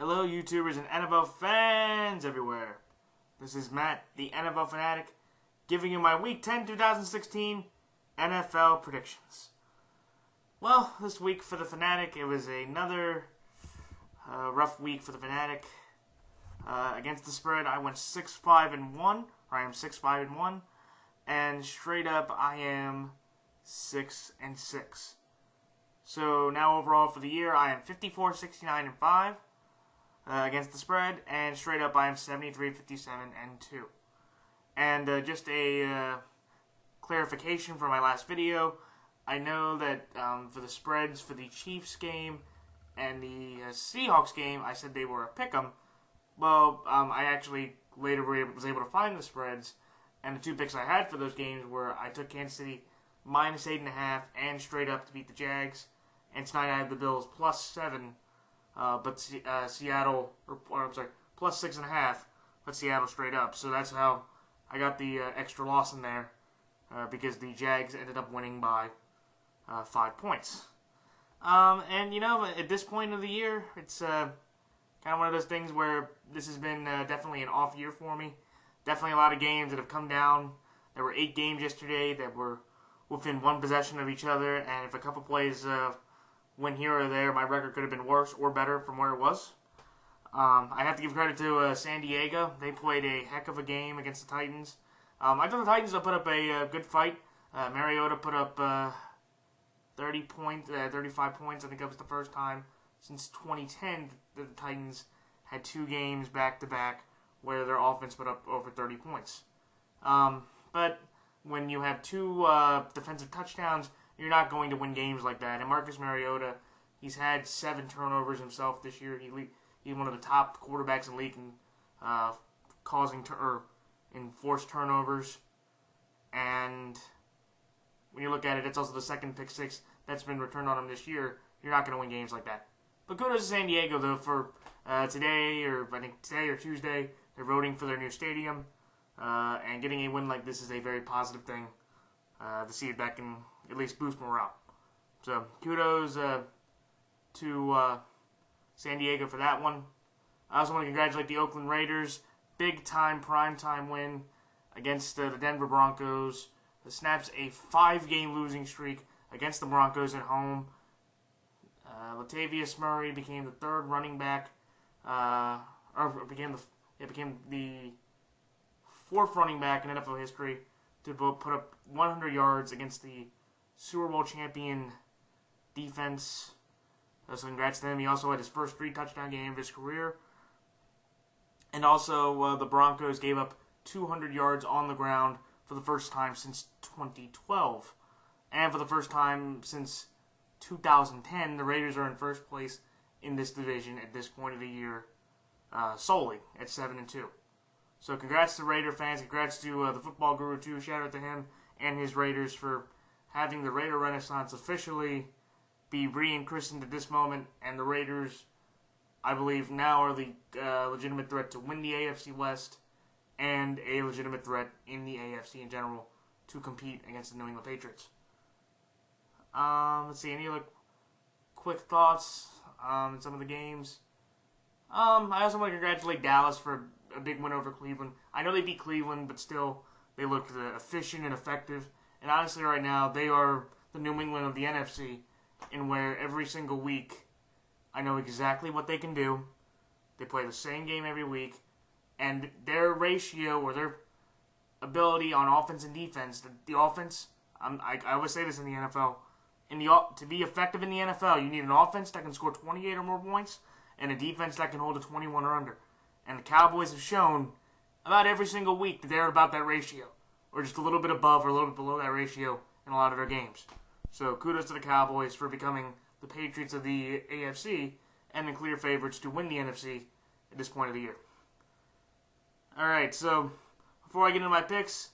Hello, YouTubers and NFL fans everywhere. This is Matt, the NFL Fanatic, giving you my Week 10 2016 NFL predictions. Well, this week for the Fanatic, it was another rough week for the Fanatic. Against the spread, I went 6-5-1, or I am 6-5-1, and straight up, I am 6-6. So now overall for the year, I am 54-69-5. Against the spread, and straight up I am 73-57-2. And just a clarification for my last video, I know that for the spreads for the Chiefs game and the Seahawks game, I said they were a pick'em. Well, I actually later was able to find the spreads, and the two picks I had for those games were I took Kansas City -8.5 and straight up to beat the Jags, and tonight I had the Bills +7. But Seattle, I'm sorry, +6.5, but Seattle straight up. So that's how I got the extra loss in there, because the Jags ended up winning by 5 points. And, you know, at this point of the year, it's kind of one of those things where this has been definitely an off year for me. Definitely a lot of games that have come down. There were 8 games yesterday that were within one possession of each other, and if a couple plays win here or there, my record could have been worse or better from where it was. I have to give credit to San Diego. They played a heck of a game against the Titans. I thought the Titans would put up a good fight. Mariota put up 35 points. I think that was the first time since 2010 that the Titans had 2 games back-to-back where their offense put up over 30 points. But when you have 2 defensive touchdowns, you're not going to win games like that. And Marcus Mariota, he's had 7 turnovers himself this year. He's one of the top quarterbacks in the league in in forced turnovers. And when you look at it, it's also the second pick 6 that's been returned on him this year. You're not going to win games like that. But kudos to San Diego, though, for today or Tuesday, they're voting for their new stadium. And getting a win like this is a very positive thing to see if that can at least boost morale. So kudos to San Diego for that one. I also want to congratulate the Oakland Raiders. Big time, prime time win against the Denver Broncos. It snaps a 5-game losing streak against the Broncos at home. Latavius Murray became the 3rd running back, became the 4th running back in NFL history to put up 100 yards against the Super Bowl champion defense. So congrats to him. He also had his first 3-touchdown game of his career. And also, the Broncos gave up 200 yards on the ground for the first time since 2012. And for the first time since 2010, the Raiders are in first place in this division at this point of the year, solely at 7-2. So congrats to Raider fans. Congrats to the Football Guru, too. Shout out to him and his Raiders for having the Raider Renaissance officially be re-christened at this moment. And the Raiders, I believe, now are the legitimate threat to win the AFC West and a legitimate threat in the AFC in general to compete against the New England Patriots. Let's see, any other quick thoughts on some of the games? I also want to congratulate Dallas for a big win over Cleveland. I know they beat Cleveland, but still, they looked efficient and effective. And honestly, right now, they are the New England of the NFC, in where every single week, I know exactly what they can do. They play the same game every week, and their ratio, or their ability on offense and defense, the offense, I always say this in the NFL, to be effective in the NFL, you need an offense that can score 28 or more points, and a defense that can hold a 21 or under. And the Cowboys have shown about every single week that they're about that ratio, or just a little bit above or a little bit below that ratio in a lot of their games. So kudos to the Cowboys for becoming the Patriots of the AFC and the clear favorites to win the NFC at this point of the year. Alright, so before I get into my picks,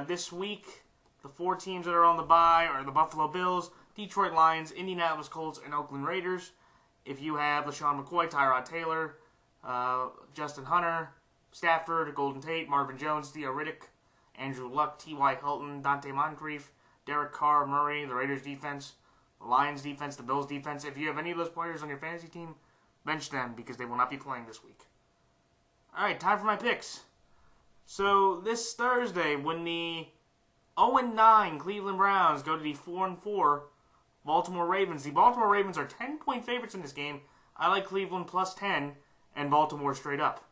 this week, the 4 teams that are on the bye are the Buffalo Bills, Detroit Lions, Indianapolis Colts, and Oakland Raiders. If you have LaShawn McCoy, Tyrod Taylor, Justin Hunter, Stafford, Golden Tate, Marvin Jones, Theo Riddick, Andrew Luck, T.Y. Hilton, Dante Moncrief, Derek Carr, Murray, the Raiders defense, the Lions defense, the Bills defense. If you have any of those players on your fantasy team, bench them because they will not be playing this week. Alright, time for my picks. So, this Thursday, when the 0-9 Cleveland Browns go to the 4-4 Baltimore Ravens, the Baltimore Ravens are 10-point favorites in this game. I like Cleveland plus 10 and Baltimore straight up.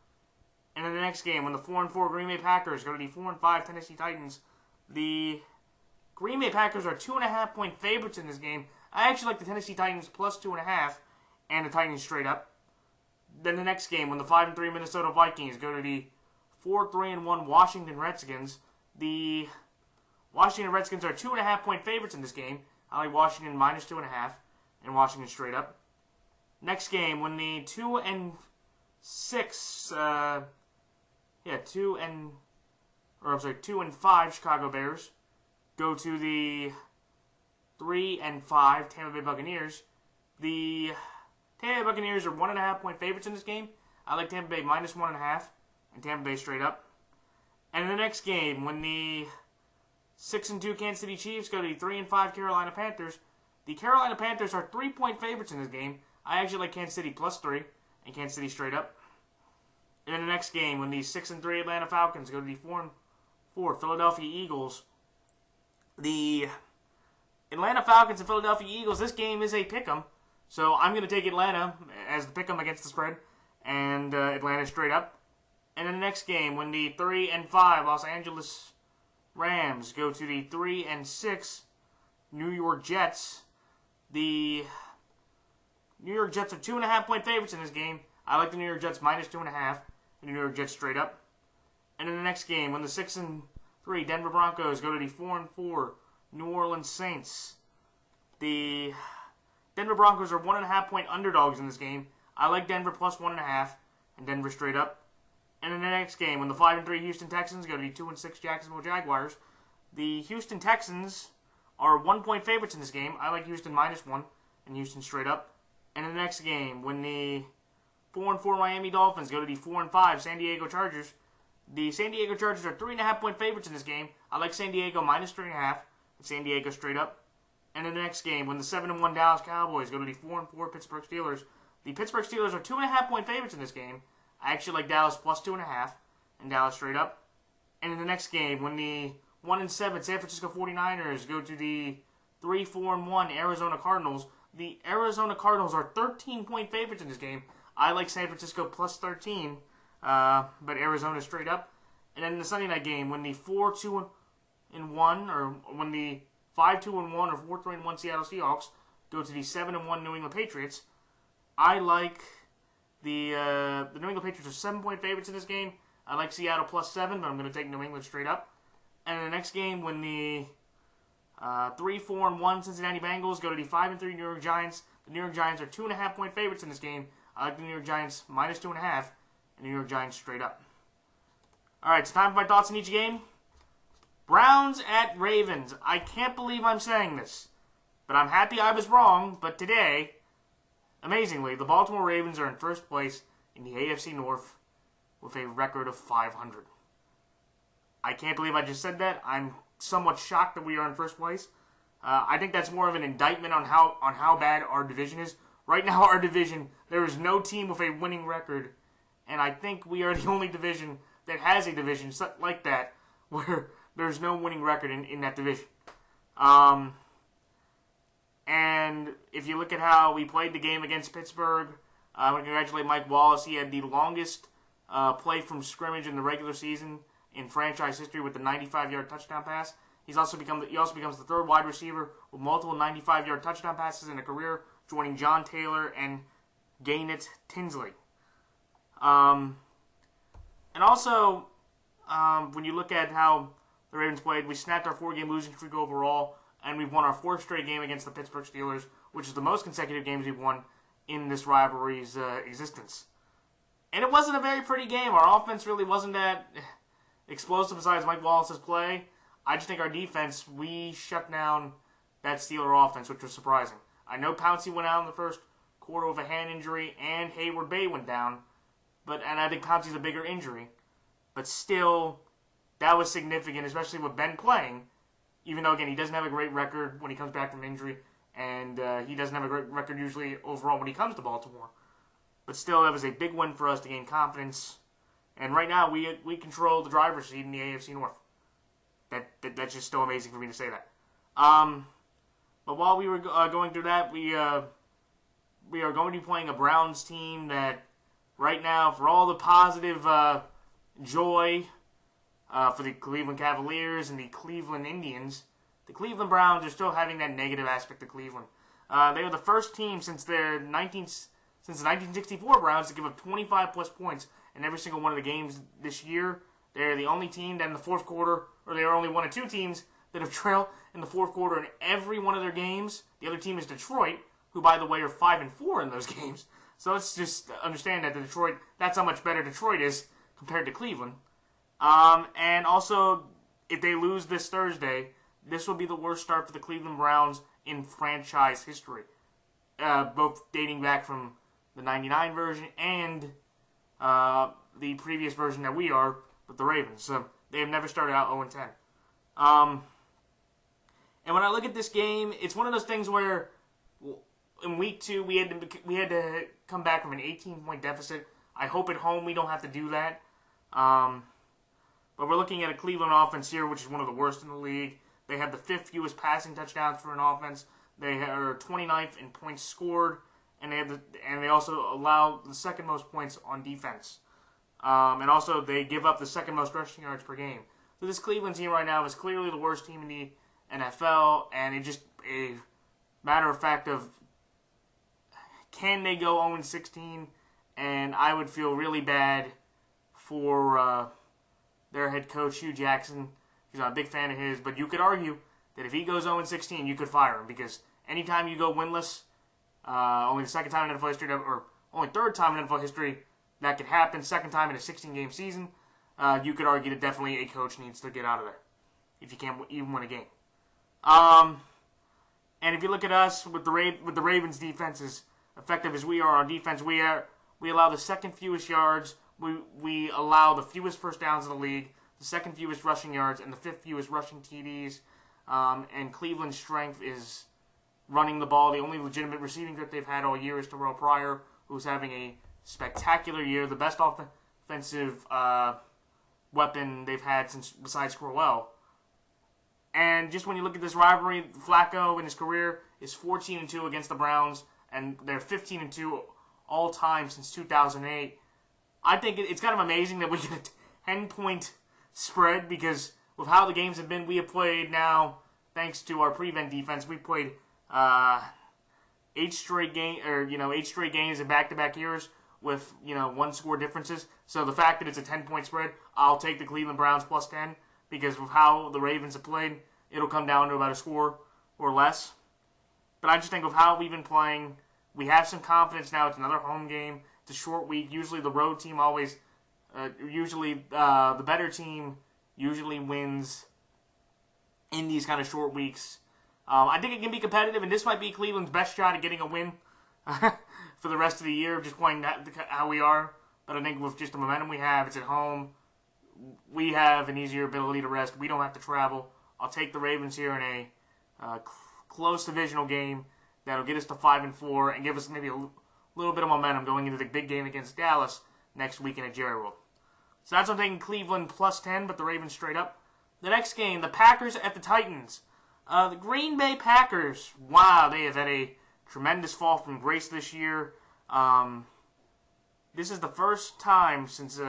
And in the next game, when the 4-4 Green Bay Packers go to the 4-5 Tennessee Titans, the Green Bay Packers are 2.5-point favorites in this game. I actually like the Tennessee Titans plus 2.5 and the Titans straight up. Then the next game, when the 5-3 Minnesota Vikings go to the 4-3-1 Washington Redskins, the Washington Redskins are 2.5-point favorites in this game. I like Washington minus 2.5 and Washington straight up. Next game, when the 2-5 Chicago Bears go to the 3-5 Tampa Bay Buccaneers. The Tampa Bay Buccaneers are 1.5-point favorites in this game. I like Tampa Bay minus 1.5 and Tampa Bay straight up. And in the next game, when the 6-2 Kansas City Chiefs go to the 3-5 Carolina Panthers, the Carolina Panthers are 3-point favorites in this game. I actually like Kansas City plus 3 and Kansas City straight up. And in the next game, when the 6-3 Atlanta Falcons go to the 4-4 Philadelphia Eagles, the Atlanta Falcons and Philadelphia Eagles, this game is a pick'em. So I'm going to take Atlanta as the pick'em against the spread and Atlanta straight up. And in the next game, when the 3-5 Los Angeles Rams go to the 3-6 New York Jets, the New York Jets are 2.5-point favorites in this game. I like the New York Jets minus 2.5 and the New York Jets straight up. And in the next game, when the 6-3 Denver Broncos go to the 4-4 New Orleans Saints, the Denver Broncos are 1.5-point underdogs in this game. I like Denver plus 1.5 and Denver straight up. And in the next game, when the 5-3 Houston Texans go to the 2-6 Jacksonville Jaguars, the Houston Texans are 1-point favorites in this game. I like Houston minus 1 and Houston straight up. And in the next game, when the 4-4 Miami Dolphins go to the 4-5 San Diego Chargers, the San Diego Chargers are 3.5-point favorites in this game. I like San Diego minus 3.5 and San Diego straight up. And in the next game, when the 7-1 Dallas Cowboys go to the 4-4 Pittsburgh Steelers, the Pittsburgh Steelers are 2.5-point favorites in this game. I actually like Dallas plus 2.5 and Dallas straight up. And in the next game, when the 1-7 San Francisco 49ers go to the 3-4-1 Arizona Cardinals, the Arizona Cardinals are 13-point favorites in this game. I like San Francisco plus 13, but Arizona straight up. And then in the Sunday night game, when the 4-2-1 or when the 5-2-1 or 4-3-1 Seattle Seahawks go to the 7-1 New England Patriots, I like the New England Patriots are 7-point favorites in this game. I like Seattle plus 7, but I'm going to take New England straight up. And in the next game, when the 3-4-1 Cincinnati Bengals go to the 5-3 New York Giants, the New York Giants are 2.5-point favorites in this game. I like the New York Giants minus 2.5 and the New York Giants straight up. Alright, it's time for my thoughts in each game. Browns at Ravens. I can't believe I'm saying this, but I'm happy I was wrong. But today, amazingly, the Baltimore Ravens are in first place in the AFC North with a record of 500. I can't believe I just said that. I'm somewhat shocked that we are in first place. I think that's more of an indictment on how bad our division is. Right now, our division, there is no team with a winning record, and I think we are the only division that has a division like that where there's no winning record in that division. And if you look at how we played the game against Pittsburgh, I want to congratulate Mike Wallace. He had the longest play from scrimmage in the regular season in franchise history with the 95-yard touchdown pass. He also becomes the third wide receiver with multiple 95-yard touchdown passes in a career, joining John Taylor and Gaynett Tinsley. And also, when you look at how the Ravens played, we snapped our 4-game losing streak overall, and we've won our 4th straight game against the Pittsburgh Steelers, which is the most consecutive games we've won in this rivalry's existence. And it wasn't a very pretty game. Our offense really wasn't that explosive besides Mike Wallace's play. I just think our defense, we shut down that Steeler offense, which was surprising. I know Pouncey went out in the first quarter with a hand injury, and Hayward Bay went down, and I think Pouncey's a bigger injury. But still, that was significant, especially with Ben playing, even though, again, he doesn't have a great record when he comes back from injury, and he doesn't have a great record usually overall when he comes to Baltimore. but still, that was a big win for us to gain confidence. And right now, we control the driver's seat in the AFC North. That's just still amazing for me to say that. But while we were going through that, we are going to be playing a Browns team that right now, for all the positive joy for the Cleveland Cavaliers and the Cleveland Indians, the Cleveland Browns are still having that negative aspect of Cleveland. They are the first team since the 1964 Browns to give up 25-plus points in every single one of the games this year. They're the only team that in the fourth quarter, or they are only one of two teams that have trailed in the fourth quarter in every one of their games. The other team is Detroit, who, by the way, are 5-4 in those games. So let's just understand that that's how much better Detroit is compared to Cleveland. And also, if they lose this Thursday, this will be the worst start for the Cleveland Browns in franchise history, both dating back from the 99 version and the previous version that we are with the Ravens. So they have never started out 0-10. And when I look at this game, it's one of those things where in week 2 we had to come back from an 18-point deficit. I hope at home we don't have to do that. But we're looking at a Cleveland offense here, which is one of the worst in the league. They have the 5th fewest passing touchdowns for an offense. They are 29th in points scored, and they also allow the 2nd most points on defense. And also they give up the 2nd most rushing yards per game. So this Cleveland team right now is clearly the worst team in the NFL, and it's just a matter of fact of can they go 0-16? And I would feel really bad for their head coach, Hugh Jackson. He's not a big fan of his, but you could argue that if he goes 0-16, you could fire him, because anytime you go winless, only the 2nd time in NFL history, or only 3rd time in NFL history that could happen, 2nd time in a 16-game season, you could argue that definitely a coach needs to get out of there if you can't even win a game. And if you look at us with the Ravens' defense, as effective as we are on defense, we allow the 2nd fewest yards. We allow the fewest first downs in the league, the 2nd fewest rushing yards, and the 5th fewest rushing TDs. And Cleveland's strength is running the ball. The only legitimate receiving threat they've had all year is Terrell Pryor, who's having a spectacular year, the best offensive weapon they've had since besides Crowell. And just when you look at this rivalry, Flacco in his career is 14-2 against the Browns, and they're 15-2 all time since 2008. I think it's kind of amazing that we get a 10-point spread, because with how the games have been, we have played now, thanks to our prevent defense, we played 8 straight games in back-to-back years with 1-score differences. So the fact that it's a 10-point spread, I'll take the Cleveland Browns plus 10, because of how the Ravens have played, it'll come down to about a score or less. But I just think of how we've been playing, we have some confidence now. It's another home game. It's a short week. Usually the road team the better team usually wins in these kind of short weeks. I think it can be competitive, and this might be Cleveland's best shot at getting a win for the rest of the year, just playing how we are. But I think with just the momentum we have, it's at home. We have an easier ability to rest. We don't have to travel. I'll take the Ravens here in a close divisional game that'll get us to 5-4 and give us maybe a little bit of momentum going into the big game against Dallas next weekend at Jerry World. So that's why I'm taking Cleveland plus 10, but the Ravens straight up. The next game, the Packers at the Titans. The Green Bay Packers, wow, they have had a tremendous fall from grace this year. This is the first time since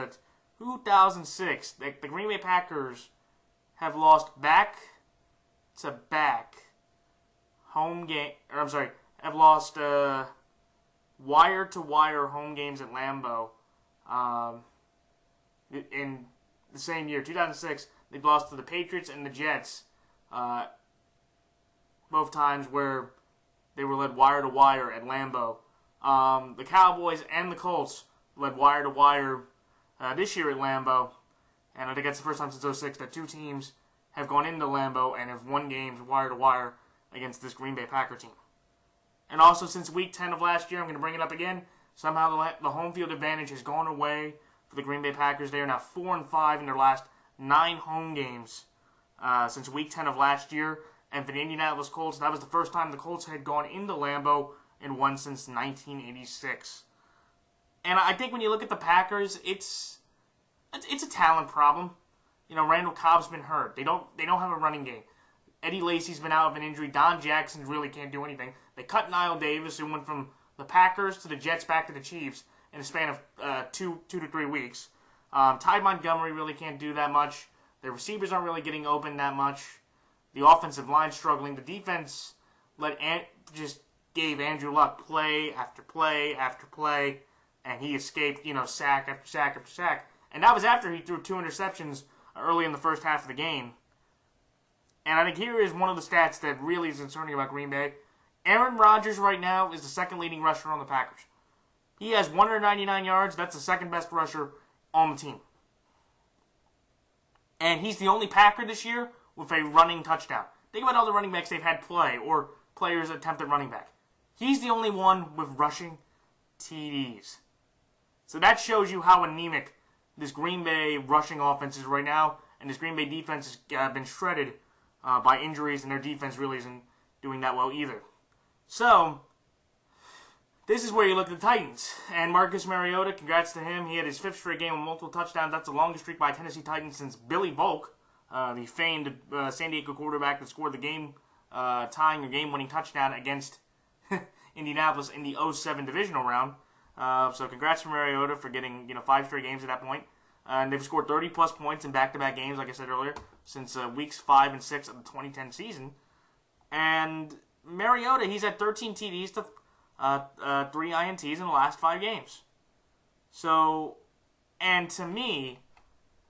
2006 that the Green Bay Packers have lost back-to-back home game. Have lost wire-to-wire home games at Lambeau. In the same year, 2006, they've lost to the Patriots and the Jets. Both times where they were led wire-to-wire at Lambeau. The Cowboys and the Colts led wire-to-wire this year at Lambeau, and I think that's the first time since 2006 that two teams have gone into Lambeau and have won games wire-to-wire against this Green Bay Packer team. And also, since Week 10 of last year, I'm going to bring it up again, somehow the home field advantage has gone away for the Green Bay Packers. They are now 4-5 in their last 9 home games since Week 10 of last year. And for the Indianapolis Colts, that was the first time the Colts had gone into Lambeau and won since 1986. And I think when you look at the Packers, it's a talent problem. Randall Cobb's been hurt. They don't have a running game. Eddie Lacy's been out of an injury. Don Jackson really can't do anything. They cut Niall Davis, who went from the Packers to the Jets back to the Chiefs in a span of 2 to 3 weeks. Ty Montgomery really can't do that much. The receivers aren't really getting open that much. The offensive line struggling. The defense just gave Andrew Luck play after play after play, and he escaped, sack after sack after sack. And that was after he threw 2 interceptions early in the first half of the game. And I think here is one of the stats that really is concerning about Green Bay. Aaron Rodgers right now is the second leading rusher on the Packers. He has 199 yards. That's the second best rusher on the team. And he's the only Packer this year with a running touchdown. Think about all the running backs they've had play, or players attempt at running back. He's the only one with rushing TDs. So that shows you how anemic this Green Bay rushing offense is right now, and this Green Bay defense has been shredded by injuries, and their defense really isn't doing that well either. So, this is where you look at the Titans. And Marcus Mariota, congrats to him. He had his 5th straight game with multiple touchdowns. That's the longest streak by a Tennessee Titans since Billy Volk, the famed San Diego quarterback that scored the game-tying or game-winning touchdown against Indianapolis in the 2007 divisional round. So congrats to Mariota for getting 5 straight games at that point. And they've scored 30-plus points in back-to-back games, like I said earlier, since weeks 5 and 6 of the 2010 season. And Mariota, he's had 13 TDs to 3 INTs in the last 5 games. So, and to me,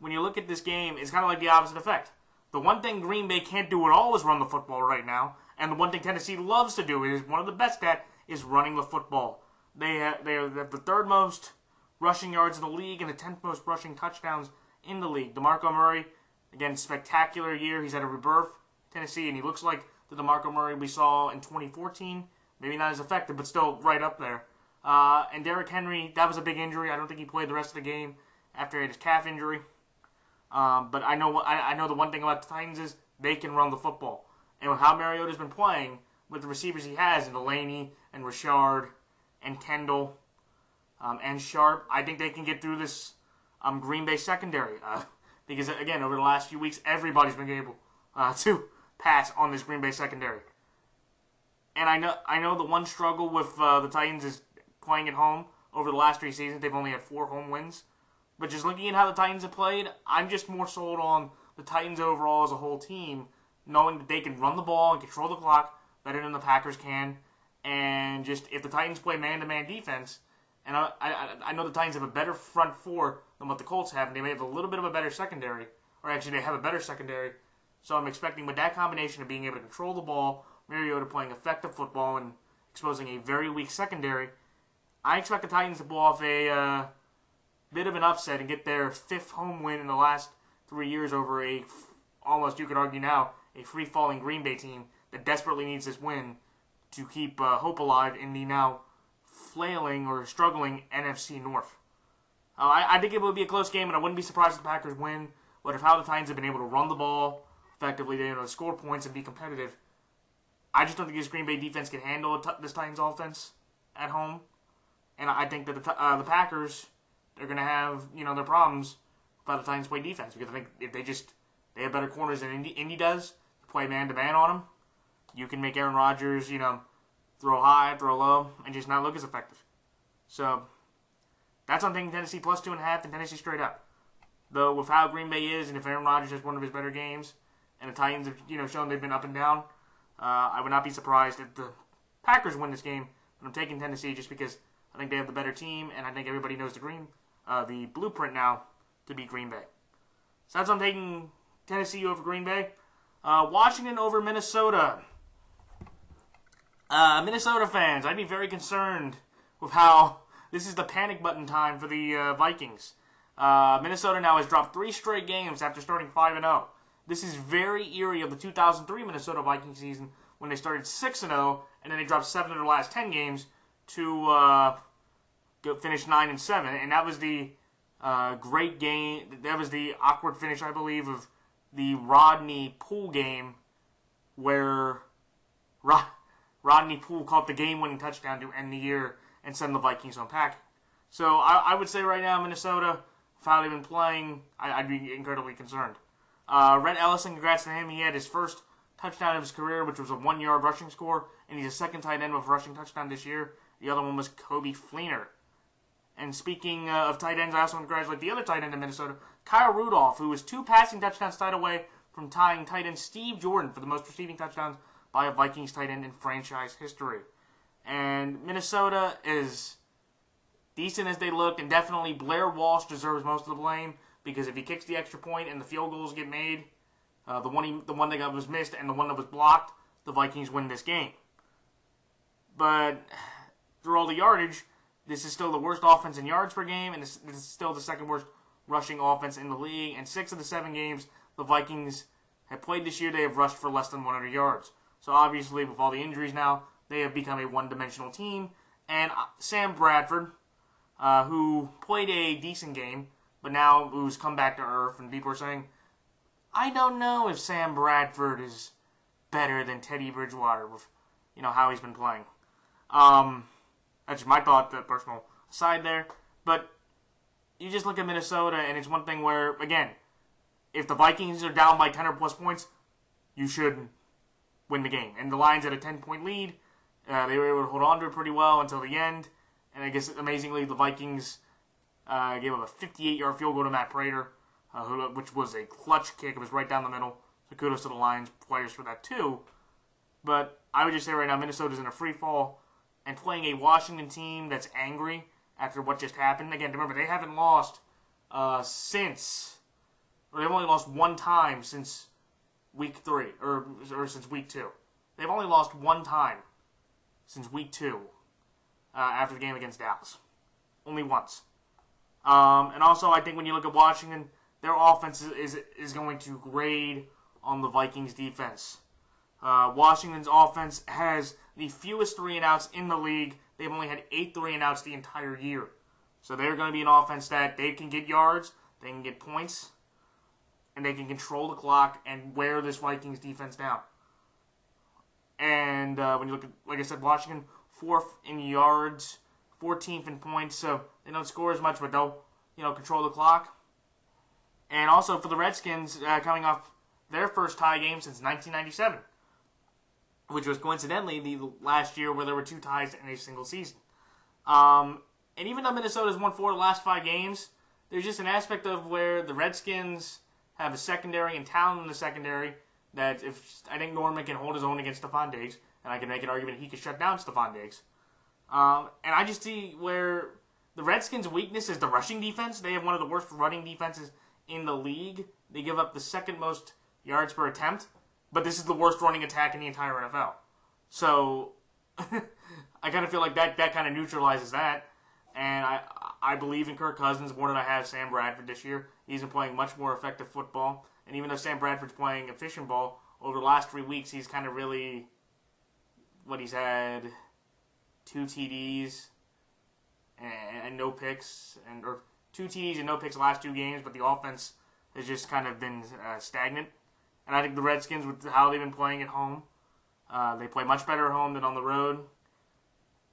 when you look at this game, it's kind of like the opposite effect. The one thing Green Bay can't do at all is run the football right now. And the one thing Tennessee loves to do, is one of the best at, is running the football. They have the 3rd most rushing yards in the league and the 10th most rushing touchdowns in the league. DeMarco Murray, again, spectacular year. He's had a rebirth, Tennessee, and he looks like the DeMarco Murray we saw in 2014. Maybe not as effective, but still right up there. And Derrick Henry, that was a big injury. I don't think he played the rest of the game after he had his calf injury. But I know the one thing about the Titans is they can run the football. And with how Mariota's been playing, with the receivers he has, in Delaney and Richard and Kendall and Sharp, I think they can get through this Green Bay secondary. Because, again, over the last few weeks, everybody's been able to pass on this Green Bay secondary. And I know the one struggle with the Titans is playing at home. Over the last 3 seasons, they've only had 4 home wins. But just looking at how the Titans have played, I'm just more sold on the Titans overall as a whole team, knowing that they can run the ball and control the clock better than the Packers can. And just, if the Titans play man-to-man defense, and I know the Titans have a better front 4 than what the Colts have, and they may have a little bit of a better secondary, or actually they have a better secondary. So I'm expecting with that combination of being able to control the ball, Mariota playing effective football, and exposing a very weak secondary, I expect the Titans to pull off a bit of an upset and get their 5th home win in the last 3 years over a, almost you could argue now, a free-falling Green Bay team that desperately needs this win to keep hope alive in the now flailing or struggling NFC North. I think it would be a close game, and I wouldn't be surprised if the Packers win, but if how the Titans have been able to run the ball effectively, they're able to score points and be competitive, I just don't think this Green Bay defense can handle this Titans offense at home. And I think that the Packers, they're going to have, their problems without the Titans play defense. Because I think if they have better corners than Indy does, play man-to-man on them, you can make Aaron Rodgers, throw high, throw low, and just not look as effective. So, that's on taking Tennessee plus 2.5 and Tennessee straight up. Though, with how Green Bay is, and if Aaron Rodgers has one of his better games, and the Titans have, shown they've been up and down, I would not be surprised if the Packers win this game. But I'm taking Tennessee just because I think they have the better team, and I think everybody knows the blueprint now to beat Green Bay. So that's why I'm taking Tennessee over Green Bay. Washington over Minnesota. Minnesota fans, I'd be very concerned with how this is the panic button time for the Vikings. Minnesota now has dropped 3 straight games after starting 5-0. This is very eerie of the 2003 Minnesota Vikings season when they started 6-0 and then they dropped 7 of their last 10 games to finish 9-7. And that was the great game. That was the awkward finish, I believe, of the Rodney Poole game where Rodney Poole caught the game-winning touchdown to end the year and send the Vikings on packing. So I would say right now, Minnesota, if how they've been playing, I'd be incredibly concerned. Rhett Ellison, congrats to him. He had his first touchdown of his career, which was a 1-yard rushing score, and he's a second tight end with a rushing touchdown this year. The other one was Kobe Fleener. And speaking of tight ends, I also want to congratulate the other tight end in Minnesota, Kyle Rudolph, who was 2 passing touchdowns tied away from tying tight end Steve Jordan for the most receiving touchdowns by a Vikings tight end in franchise history. And Minnesota is decent as they look, and definitely Blair Walsh deserves most of the blame, because if he kicks the extra point and the field goals get made, the one that was missed and the one that was blocked, the Vikings win this game. But through all the yardage, this is still the worst offense in yards per game, and this is still the second worst rushing offense in the league. And 6 of the 7 games the Vikings have played this year, they have rushed for less than 100 yards. So obviously, with all the injuries now, they have become a one-dimensional team. And Sam Bradford, who played a decent game, but now who's come back to earth, and people are saying, I don't know if Sam Bradford is better than Teddy Bridgewater with, how he's been playing. That's my thought, the personal side there. But you just look at Minnesota, and it's one thing where, again, if the Vikings are down by 10 or plus points, you should win the game. And the Lions had a 10-point lead. They were able to hold on to it pretty well until the end. And I guess, amazingly, the Vikings gave up a 58-yard field goal to Matt Prater, which was a clutch kick. It was right down the middle. So kudos to the Lions players for that, too. But I would just say right now, Minnesota's in a free fall. And playing a Washington team that's angry after what just happened. Again, remember, they haven't lost they've only lost one time since week 3, or since week 2. They've only lost one time since week 2 after the game against Dallas. Only once. And also, I think when you look at Washington, their offense is going to grade on the Vikings' defense. Washington's offense has the fewest 3-and-outs in the league. They've only had 8 3-and-outs the entire year. So they're going to be an offense that they can get yards, they can get points, and they can control the clock and wear this Vikings defense down. And when you look at, like I said, Washington, 4th in yards, 14th in points, so they don't score as much, but they'll, control the clock. And also for the Redskins, coming off their first tie game since 1997, which was coincidentally the last year where there were 2 ties in a single season. And even though Minnesota's won 4 of the last 5 games, there's just an aspect of where the Redskins have a secondary and talent in the secondary that if I think Norman can hold his own against Stephon Diggs, and I can make an argument he could shut down Stephon Diggs. And I just see where the Redskins' weakness is the rushing defense. They have one of the worst running defenses in the league. They give up the 2nd most yards per attempt, but this is the worst running attack in the entire NFL. So I kind of feel like that kind of neutralizes that. And I believe in Kirk Cousins more than I have Sam Bradford this year. He's been playing much more effective football. And even though Sam Bradford's playing efficient ball, over the last 3 weeks, he's kind of really, he's had 2 TDs and no picks, or 2 TDs and no picks the last 2 games, but the offense has just kind of been stagnant. And I think the Redskins, with how they've been playing at home, they play much better at home than on the road.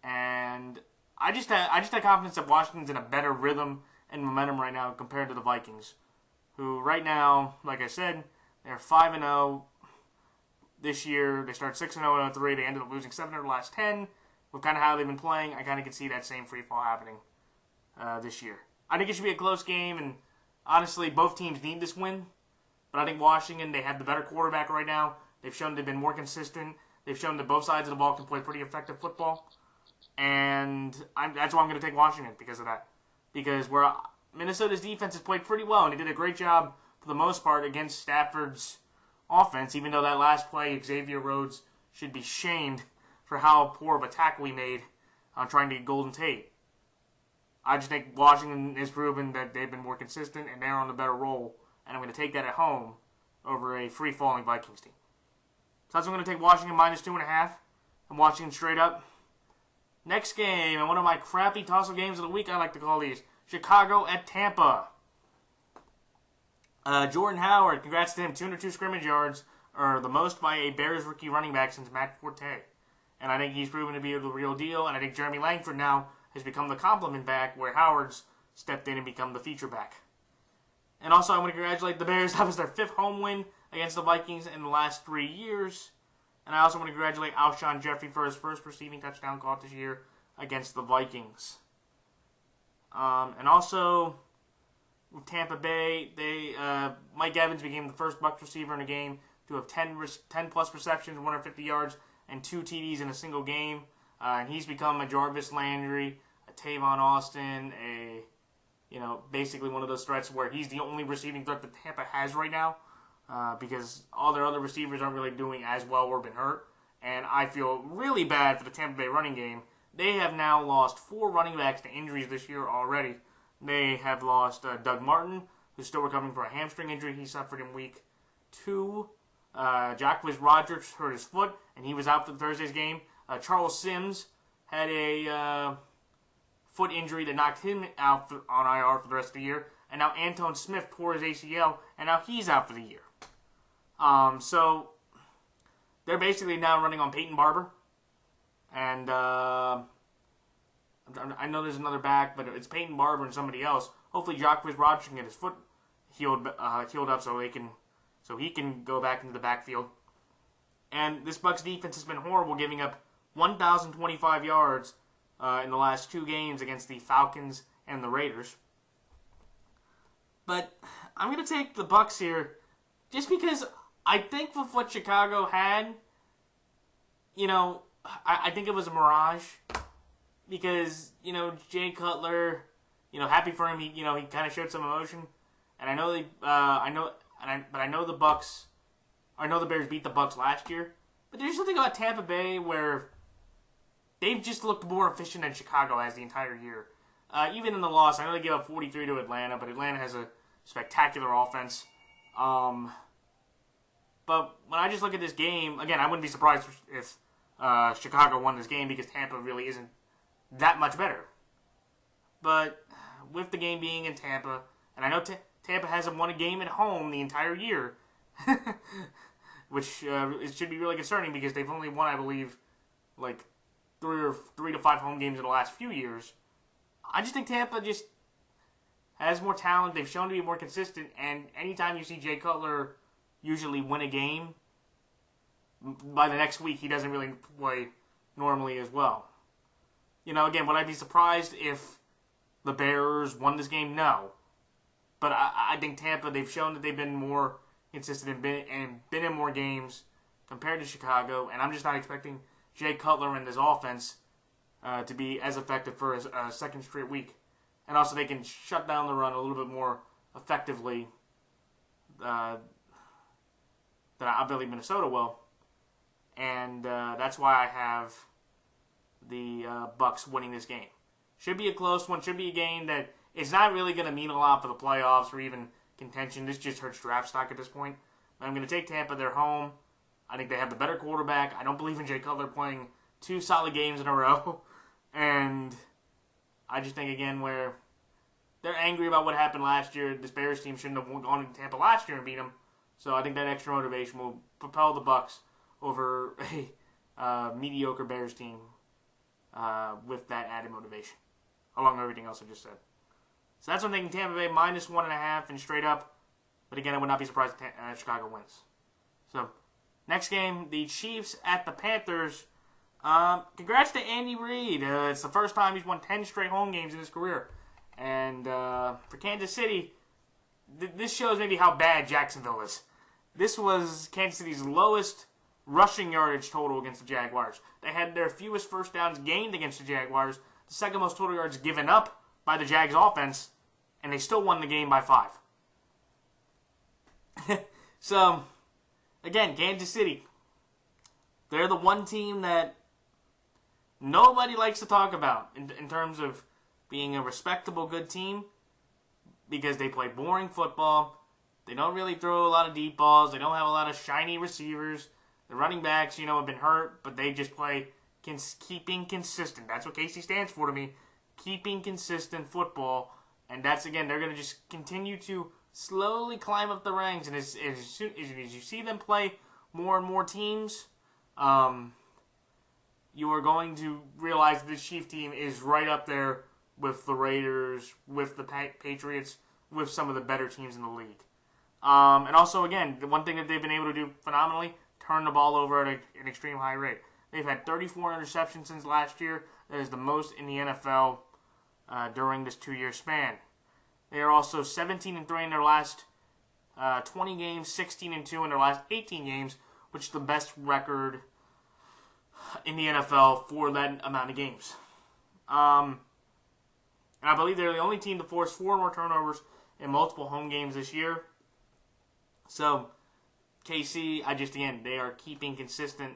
And I just have confidence that Washington's in a better rhythm and momentum right now compared to the Vikings, who right now, like I said, they're 5-0 this year. They started 6-0 and 3. They ended up losing 7 of the last 10. With kind of how they've been playing, I kind of can see that same free fall happening this year. I think it should be a close game, and honestly, both teams need this win. But I think Washington, they have the better quarterback right now. They've shown they've been more consistent. They've shown that both sides of the ball can play pretty effective football. And that's why I'm going to take Washington because of that. Because where Minnesota's defense has played pretty well, and they did a great job for the most part against Stafford's offense, even though that last play, Xavier Rhodes should be shamed for how poor of a tackle we made on trying to get Golden Tate. I just think Washington has proven that they've been more consistent and they're on the better roll, and I'm going to take that at home over a free-falling Vikings team. So that's why I'm going to take Washington minus 2.5. I'm Washington straight up. Next game, and one of my crappy toss-up games of the week, I like to call these, Chicago at Tampa. Jordan Howard, congrats to him, 202 scrimmage yards, or the most by a Bears rookie running back since Matt Forte. And I think he's proven to be the real deal, and I think Jeremy Langford now has become the complement back, where Howard's stepped in and become the feature back. And also, I want to congratulate the Bears. That was their 5th home win against the Vikings in the last 3 years. And I also want to congratulate Alshon Jeffrey for his first receiving touchdown caught this year against the Vikings. And also, with Tampa Bay, Mike Evans became the first Bucs receiver in a game to have 10-plus receptions, 150 yards, and 2 TDs in a single game. And he's become a Jarvis Landry, a Tavon Austin, basically one of those threats where he's the only receiving threat that Tampa has right now, because all their other receivers aren't really doing as well or been hurt. And I feel really bad for the Tampa Bay running game. They have now lost 4 running backs to injuries this year already. They have lost Doug Martin, who's still recovering from a hamstring injury he suffered in week 2. Jacquizz Rodgers hurt his foot, and he was out for Thursday's game. Charles Sims had a foot injury that knocked him out on IR for the rest of the year. And now Anton Smith tore his ACL, and now he's out for the year. So they're basically now running on Peyton Barber. And I know there's another back, but it's Peyton Barber and somebody else. Hopefully Jacquizz Rodgers can get his foot healed up so he can go back into the backfield. And this Bucs defense has been horrible, giving up 1,025 yards in the last 2 games against the Falcons and the Raiders. But I'm going to take the Bucs here just because I think with what Chicago had, I think it was a mirage. Because, Jay Cutler, happy for him, he kind of showed some emotion. And I know the Bears beat the Bucs last year. But there's something about Tampa Bay where they've just looked more efficient than Chicago has the entire year. Even in the loss, I know they gave up 43 to Atlanta, but Atlanta has a spectacular offense. But when I just look at this game, again, I wouldn't be surprised if Chicago won this game because Tampa really isn't that much better. But with the game being in Tampa, and I know Tampa hasn't won a game at home the entire year, which it should be really concerning because they've only won, I believe, like 3 to 5 home games in the last few years. I just think Tampa just has more talent. They've shown to be more consistent, and anytime you see Jay Cutler usually win a game, by the next week he doesn't really play normally as well. Again, would I be surprised if the Bears won this game? No. But I think Tampa, they've shown that they've been more consistent and been in more games compared to Chicago, and I'm just not expecting Jay Cutler and this offense to be as effective for a second straight week. And also they can shut down the run a little bit more effectively than I believe Minnesota will. And that's why I have the Bucs winning this game. Should be a close one. Should be a game that is not really going to mean a lot for the playoffs or even contention. This just hurts draft stock at this point. I'm going to take Tampa. They're home. I think they have the better quarterback. I don't believe in Jay Cutler playing 2 solid games in a row. And I just think, again, where they're angry about what happened last year. This Bears team shouldn't have gone to Tampa last year and beat them. So I think that extra motivation will propel the Bucs over a mediocre Bears team with that added motivation, along with everything else I just said. So that's what I'm thinking. Tampa Bay minus 1.5 and straight up. But again, I would not be surprised if Chicago wins. So next game, the Chiefs at the Panthers. Congrats to Andy Reid. It's the first time he's won 10 straight home games in his career. And for Kansas City, this shows maybe how bad Jacksonville is. This was Kansas City's lowest rushing yardage total against the Jaguars. They had their fewest first downs gained against the Jaguars, the second most total yards given up by the Jags offense, and they still won the game by 5. So, again, Kansas City, they're the one team that nobody likes to talk about in terms of being a respectable, good team because they play boring football. They don't really throw a lot of deep balls. They don't have a lot of shiny receivers. The running backs, have been hurt, but they just play keeping consistent. That's what KC stands for to me. Keeping consistent football. And that's, again, they're going to just continue to slowly climb up the ranks. And as you see them play more and more teams, you are going to realize that this Chiefs team is right up there with the Raiders, with the Patriots, with some of the better teams in the league. And also, again, the one thing that they've been able to do phenomenally, turn the ball over at an extreme high rate. They've had 34 interceptions since last year. That is the most in the NFL during this 2-year span. They are also 17-3 in their last 20 games, 16-2 in their last 18 games, which is the best record in the NFL for that amount of games. And I believe they're the only team to force 4 more turnovers in multiple home games this year. So, KC, they are keeping consistent,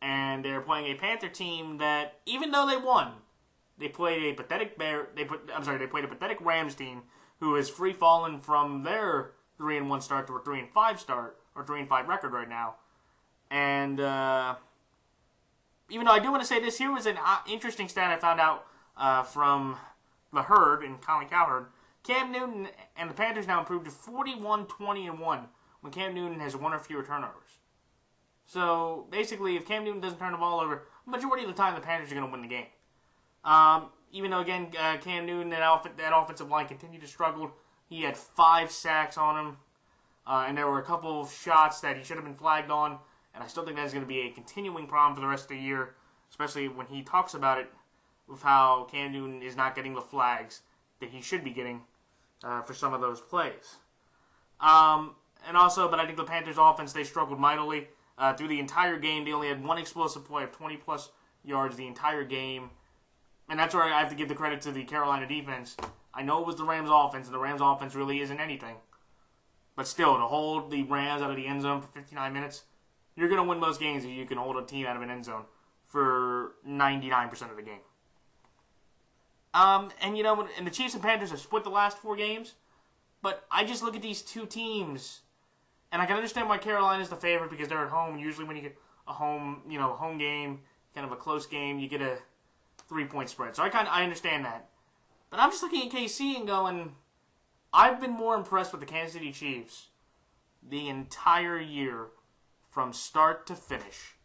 and they're playing a Panther team that, even though they won, they played a pathetic they played a pathetic Rams team who is free falling from their 3-1 start to a 3-5 start, or 3-5 record right now. And even though I do want to say this, here was an interesting stat I found out from the Herd and Colin Cowherd. Cam Newton and the Panthers now improved to 41-20-1 when Cam Newton has 1 or fewer turnovers. So, basically, if Cam Newton doesn't turn the ball over, the majority of the time the Panthers are going to win the game. Even though, again, Cam Newton, that offensive line continued to struggle. He had 5 sacks on him, and there were a couple of shots that he should have been flagged on, and I still think that's going to be a continuing problem for the rest of the year, especially when he talks about it with how Cam Newton is not getting the flags that he should be getting for some of those plays. And also, but I think the Panthers' offense, they struggled mightily through the entire game. They only had 1 explosive play of 20-plus yards the entire game. And that's where I have to give the credit to the Carolina defense. I know it was the Rams' offense, and the Rams' offense really isn't anything. But still, to hold the Rams out of the end zone for 59 minutes, you're going to win most games if you can hold a team out of an end zone for 99% of the game. And the Chiefs and Panthers have split the last 4 games, but I just look at these two teams, and I can understand why Carolina's the favorite because they're at home. Usually when you get a home game, kind of a close game, you get a 3-point spread. So I understand that. But I'm just looking at KC and going, I've been more impressed with the Kansas City Chiefs the entire year from start to finish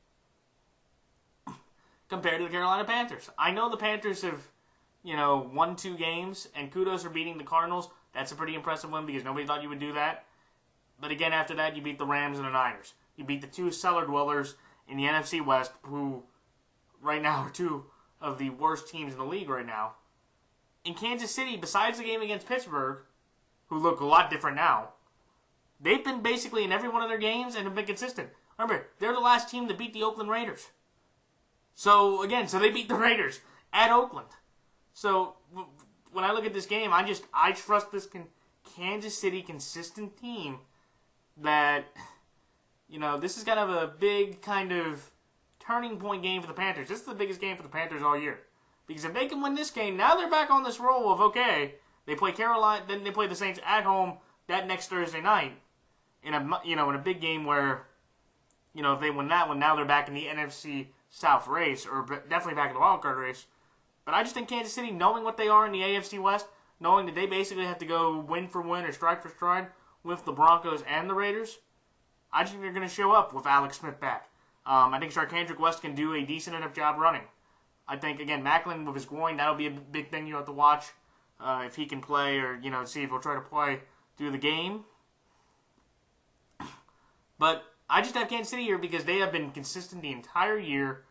compared to the Carolina Panthers. I know the Panthers have, won 2 games, and kudos for beating the Cardinals. That's a pretty impressive win because nobody thought you would do that. But again, after that, you beat the Rams and the Niners. You beat the 2 cellar dwellers in the NFC West, who right now are 2 of the worst teams in the league right now. In Kansas City, besides the game against Pittsburgh, who look a lot different now, they've been basically in every one of their games and have been consistent. Remember, they're the last team to beat the Oakland Raiders. So they beat the Raiders at Oakland. So when I look at this game, I trust this Kansas City consistent team that, this is kind of a big kind of turning point game for the Panthers. This is the biggest game for the Panthers all year. Because if they can win this game, now they're back on this roll of, okay, they play Carolina, then they play the Saints at home that next Thursday night in a big game where, if they win that one, now they're back in the NFC South race, or definitely back in the wild card race. But I just think Kansas City, knowing what they are in the AFC West, knowing that they basically have to go win for win or stride for stride with the Broncos and the Raiders, I think they're going to show up with Alex Smith back. I think Sharkhandrick West can do a decent enough job running. I think, again, Macklin with his groin, that'll be a big thing you have to watch if he can play or, see if he'll try to play through the game. But I just have Kansas City here because they have been consistent the entire year,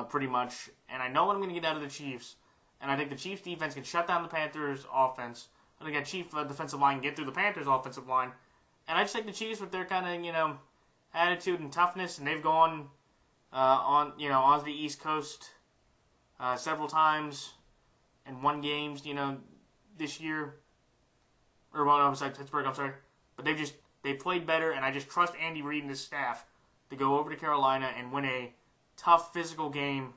pretty much. And I know what I'm going to get out of the Chiefs. And I think the Chiefs defense can shut down the Panthers offense. I think that Chiefs defensive line can get through the Panthers offensive line. And I just think the Chiefs with their kind of, attitude and toughness, and they've gone onto the East Coast several times and won games, this year. Pittsburgh, I'm sorry. But they played better, and I just trust Andy Reid and his staff to go over to Carolina and win a tough physical game,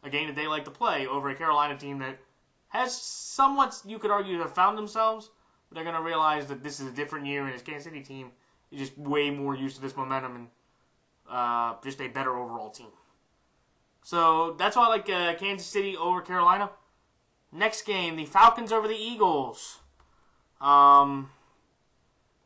a game that they like to play over a Carolina team that has somewhat, you could argue, have found themselves, but they're going to realize that this is a different year, and this Kansas City team is just way more used to this momentum and just a better overall team. So that's why I like Kansas City over Carolina. Next game, the Falcons over the Eagles. When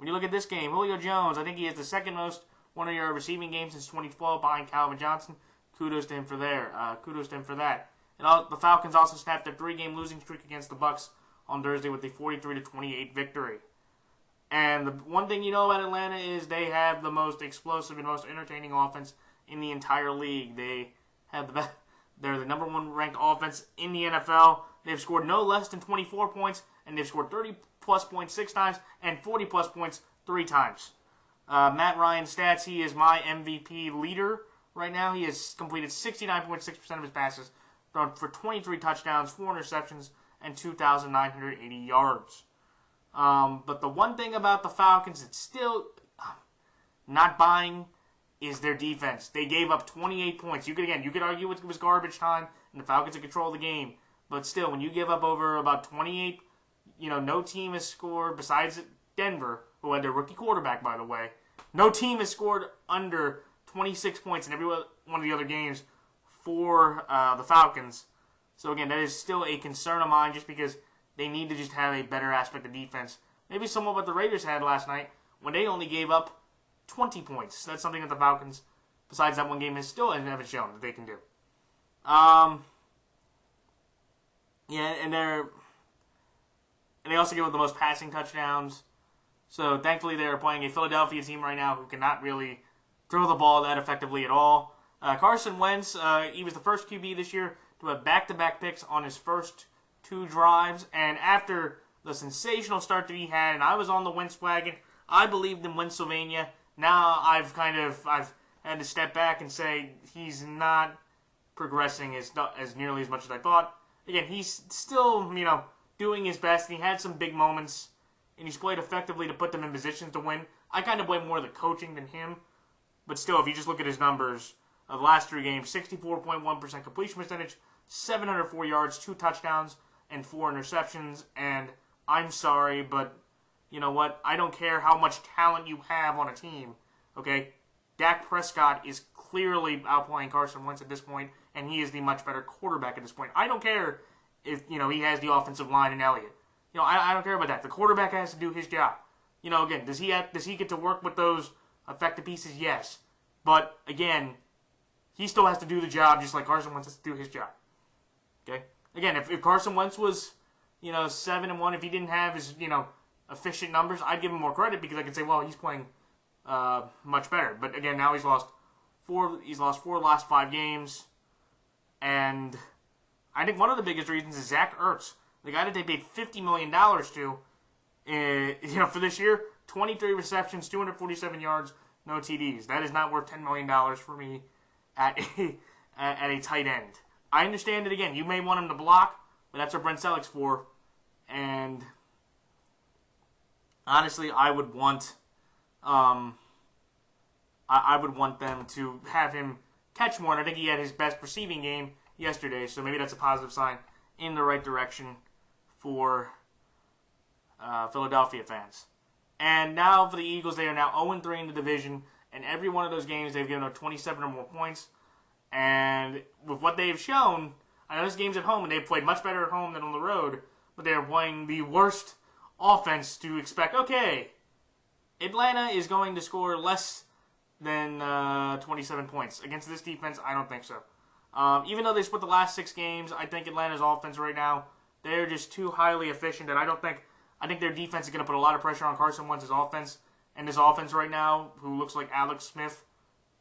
you look at this game, Julio Jones, I think he has the second most 100-yard receiving game since 2012 behind Calvin Johnson. kudos to him for that. And the Falcons also snapped their 3-game losing streak against the Bucs on Thursday with a 43-28 victory. And the one thing you know about Atlanta is they have the most explosive and most entertaining offense in the entire league. They have they're the number 1 ranked offense in the NFL. They've scored no less than 24 points, and they've scored 30-plus points 6 times and 40-plus points 3 times. Matt Ryan's stats, he is my MVP leader right now. He has completed 69.6% of his passes, thrown for 23 touchdowns, 4 interceptions, and 2,980 yards. But the one thing about the Falcons that's still not buying is their defense. They gave up 28 points. You could argue it was garbage time and the Falcons had control of the game. But still, when you give up over about 28, no team has scored besides Denver, who had their rookie quarterback, by the way. No team has scored under 26 points in every one of the other games for the Falcons. So again, that is still a concern of mine just because they need to just have a better aspect of defense. Maybe somewhat what the Raiders had last night when they only gave up 20 points. That's something that the Falcons, besides that one game, haven't shown that they can do. And they also give up the most passing touchdowns. So thankfully they're playing a Philadelphia team right now who cannot really throw the ball that effectively at all. Carson Wentz, he was the first QB this year to have back-to-back picks on his first 2 drives. And after the sensational start that he had, and I was on the Wentz wagon, I believed in Wentzylvania. Now I've had to step back and say he's not progressing as nearly as much as I thought. Again, he's still, doing his best, and he had some big moments, and he's played effectively to put them in positions to win. I kind of blame more the coaching than him, but still, if you just look at his numbers, the last 3 games, 64.1% completion percentage, 704 yards, 2 touchdowns, and 4 interceptions, and I'm sorry, but you know what? I don't care how much talent you have on a team, okay? Dak Prescott is clearly outplaying Carson Wentz at this point, and he is the much better quarterback at this point. I don't care if, he has the offensive line and Elliott. I don't care about that. The quarterback has to do his job. Again, does he get to work with those effective pieces? Yes. But, again, he still has to do the job just like Carson Wentz has to do his job. Okay? Again, if Carson Wentz was, 7-1, if he didn't have his, efficient numbers, I'd give him more credit because I could say, well, he's playing much better. But, again, now he's lost 4 of the last 5 games. And I think one of the biggest reasons is Zach Ertz, the guy that they paid $50 million to, for this year, 23 receptions, 247 yards, no TDs. That is not worth $10 million for me at a tight end. I understand that, again, you may want him to block, but that's what Brent Selleck's for. And honestly, I would want them to have him catch more, and I think he had his best receiving game yesterday, so maybe that's a positive sign in the right direction for Philadelphia fans. And now for the Eagles, they are now 0-3 in the division, and every one of those games they've given up 27 or more points. And with what they've shown, I know this game's at home, and they've played much better at home than on the road, but they're playing the worst offense to expect. Okay, Atlanta is going to score less than 27 points. Against this defense, I don't think so. Even though they split the last 6 games, I think Atlanta's offense right now, they're just too highly efficient, and I think their defense is going to put a lot of pressure on Carson Wentz's offense. And this offense right now, who looks like Alex Smith,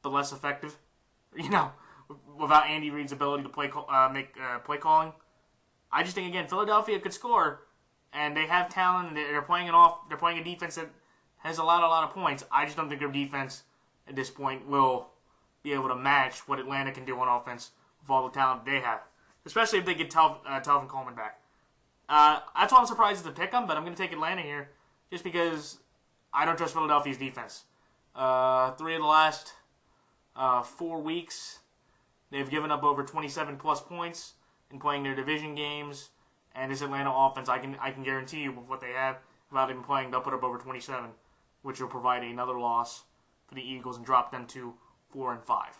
but less effective, without Andy Reid's ability to play calling. I just think, again, Philadelphia could score, and they have talent, and they're playing a defense that has a lot of points. I just don't think their defense at this point will be able to match what Atlanta can do on offense with all the talent they have, especially if they get Telvin Coleman back. That's why I'm surprised to pick them, but I'm going to take Atlanta here just because I don't trust Philadelphia's defense. 3 of the last 4 weeks, they've given up over 27-plus points in playing their division games, and this Atlanta offense, I can guarantee you with what they have, without even playing, they'll put up over 27, which will provide another loss for the Eagles and drop them to 4-5.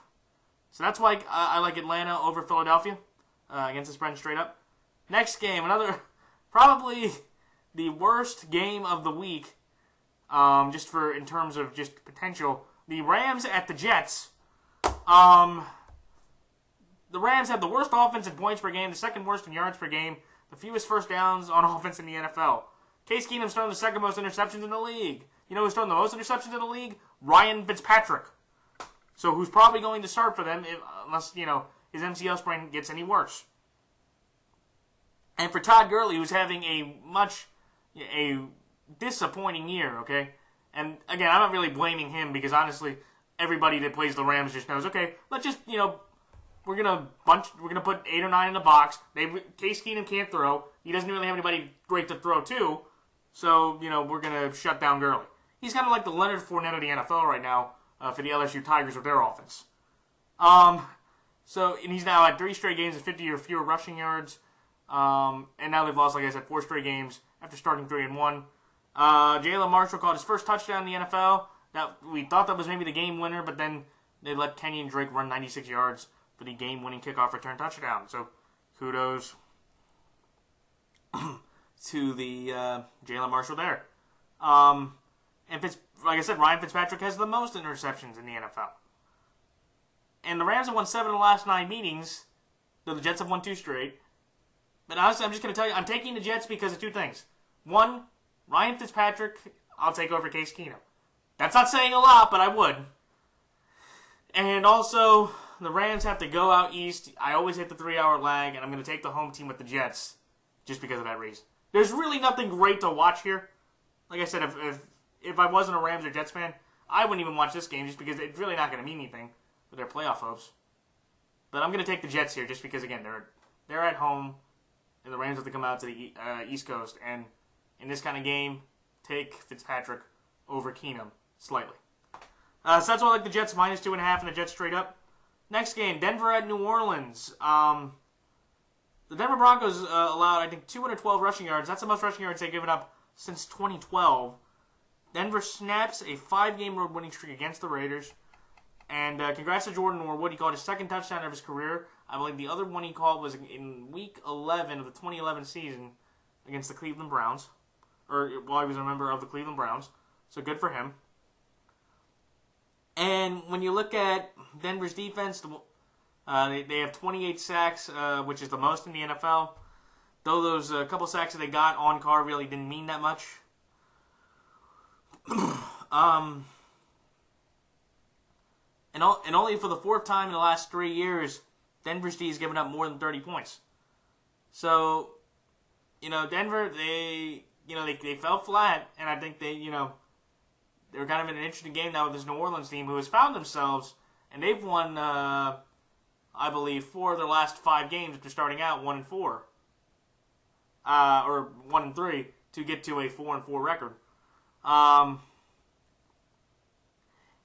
So that's why I like Atlanta over Philadelphia against the spread straight up. Next game, another probably the worst game of the week, in terms of just potential. The Rams at the Jets. the Rams have the worst offense in points per game, the second worst in yards per game, the fewest first downs on offense in the NFL. Case Keenum's throwing the second most interceptions in the league. You know who's throwing the most interceptions in the league? Ryan Fitzpatrick. So who's probably going to start for them unless, his MCL sprain gets any worse. And for Todd Gurley, who's having a disappointing year, okay? And again, I'm not really blaming him because honestly, everybody that plays the Rams just knows, okay, let's just, we're gonna put 8 or 9 in the box. Case Keenum can't throw. He doesn't really have anybody great to throw to. So, we're gonna shut down Gurley. He's kind of like the Leonard Fournette of the NFL right now for the LSU Tigers with their offense. And he's now had 3 straight games of 50 or fewer rushing yards. And now they've lost, like I said, 4 straight games after starting 3-1. Jalen Marshall caught his first touchdown in the NFL. We thought that was maybe the game winner, but then they let Kenyon Drake run 96 yards for the game-winning kickoff return touchdown. So kudos to the Jalen Marshall there. And like I said, Ryan Fitzpatrick has the most interceptions in the NFL. And the Rams have won 7 of the last 9 meetings, though the Jets have won 2 straight. But honestly, I'm just going to tell you, I'm taking the Jets because of 2 things. 1, Ryan Fitzpatrick, I'll take over Case Keenum. That's not saying a lot, but I would. And also, the Rams have to go out east. I always hit the 3-hour lag, and I'm going to take the home team with the Jets just because of that reason. There's really nothing great to watch here. Like I said, if I wasn't a Rams or Jets fan, I wouldn't even watch this game just because it's really not going to mean anything with their playoff hopes. But I'm going to take the Jets here just because, again, they're at home, and the Rams have to come out to the East Coast. And in this kind of game, take Fitzpatrick over Keenum slightly. So that's why I like the Jets minus 2.5 and the Jets straight up. Next game, Denver at New Orleans. The Denver Broncos allowed, I think, 212 rushing yards. That's the most rushing yards they've given up since 2012. Denver snaps a 5-game road winning streak against the Raiders. And congrats to Jordan Norwood. He caught his 2nd touchdown of his career. I believe the other one he called was in Week 11 of the 2011 season against the Cleveland Browns. Or while he was a member of the Cleveland Browns. So good for him. And when you look at Denver's defense, they have 28 sacks, which is the most in the NFL. Though those couple sacks that they got on Carr really didn't mean that much. And only for the 4th time in the last 3 years, Denver's D has given up more than 30 points. So, Denver, they fell flat, and I think they were kind of in an interesting game now with this New Orleans team who has found themselves, and they've won, I believe, 4 of their last 5 games after starting out 1-4. Or 1-3 to get to a 4-4 record.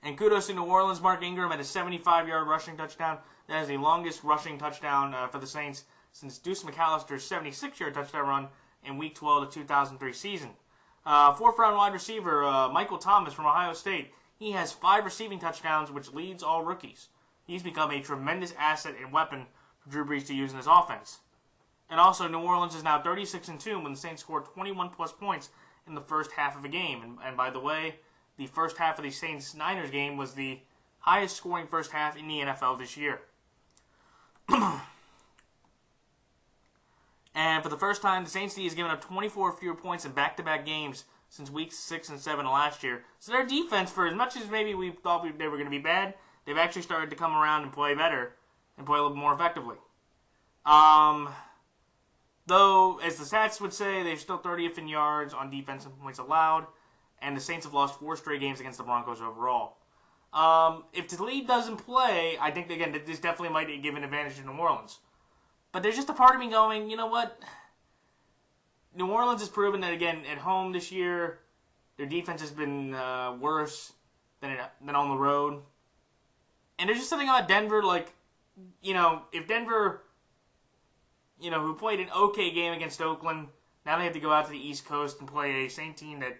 And kudos to New Orleans. Mark Ingram had a 75-yard rushing touchdown. That is the longest rushing touchdown for the Saints since Deuce McAllister's 76-yard touchdown run in Week 12 of the 2003 season. 4th-round wide receiver Michael Thomas from Ohio State. He has 5 receiving touchdowns, which leads all rookies. He's become a tremendous asset and weapon for Drew Brees to use in his offense. And also, New Orleans is now 36-2 when the Saints scored 21-plus points in the first half of a game. And by the way, the first half of the Saints-Niners game was the highest scoring first half in the NFL this year. And for the first time, the Saints D has given up 24 fewer points in back-to-back games since weeks 6 and 7 of last year. So their defense, for as much as maybe we thought they were going to be bad, they've actually started to come around and play better and play a little more effectively. Though, as the stats would say, they're still 30th in yards on defensive points allowed, and the Saints have lost 4 straight games against the Broncos overall. If the lead doesn't play, I think, again, this definitely might give an advantage to New Orleans. But there's just a part of me going, you know what? New Orleans has proven that, again, at home this year, their defense has been worse than on the road. And there's just something about Denver, like, if Denver, who played an okay game against Oakland, now they have to go out to the East Coast and play a Saint team that